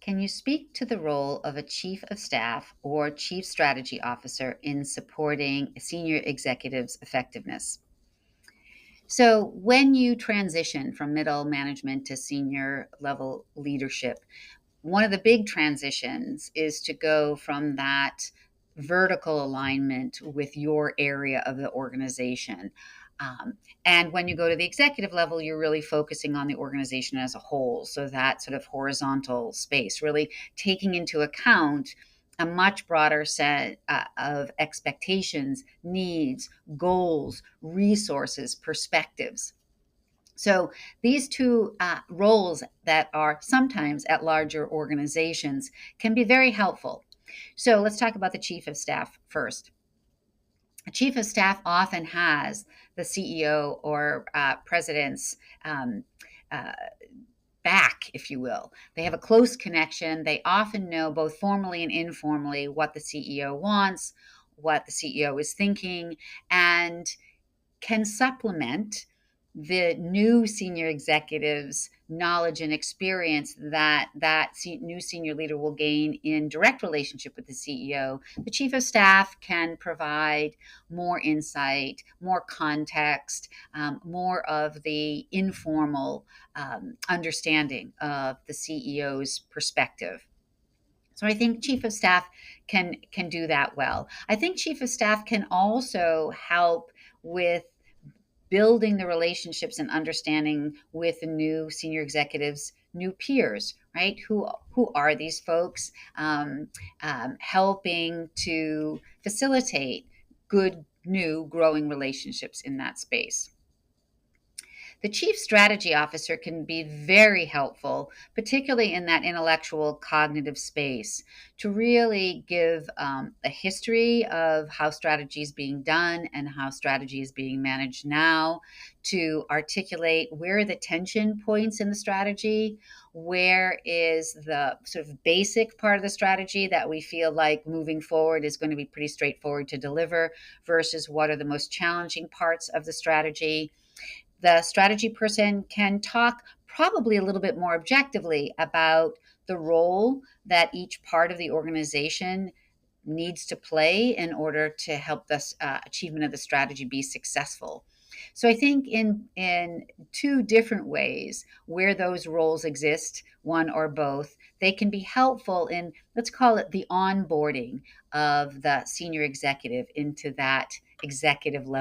Can you speak to the role of a chief of staff or chief strategy officer in supporting senior executives' effectiveness? So, when you transition from middle management to senior level leadership, one of the big transitions is to go from that vertical alignment with your area of the organization. Um, and when you go to the executive level, you're really focusing on the organization as a whole. So that sort of horizontal space, really taking into account a much broader set of expectations, needs, goals, resources, perspectives. So these two roles that are sometimes at larger organizations can be very helpful. So let's talk about the chief of staff first. A chief of staff often has the CEO or president's um, uh, back, if you will. They have a close connection. They often know, both formally and informally, what the CEO wants, what the CEO is thinking, and can supplement the new senior executives knowledge and experience that new senior leader will gain in direct relationship with the CEO. The chief of staff can provide more insight, more context, more of the informal understanding of the CEO's perspective. So I think chief of staff can do that well. I think chief of staff can also help with building the relationships and understanding with the new senior executives, new peers, right? Who are these folks? Helping to facilitate good new growing relationships in that space. The chief strategy officer can be very helpful, particularly in that intellectual cognitive space, to really give a history of how strategy is being done and how strategy is being managed now, to articulate where are the tension points in the strategy, where is the sort of basic part of the strategy that we feel like moving forward is going to be pretty straightforward to deliver, versus what are the most challenging parts of the strategy. The strategy person can talk probably a little bit more objectively about the role that each part of the organization needs to play in order to help the achievement of the strategy be successful. So I think in two different ways where those roles exist, one or both, they can be helpful in, let's call it, the onboarding of the senior executive into that executive level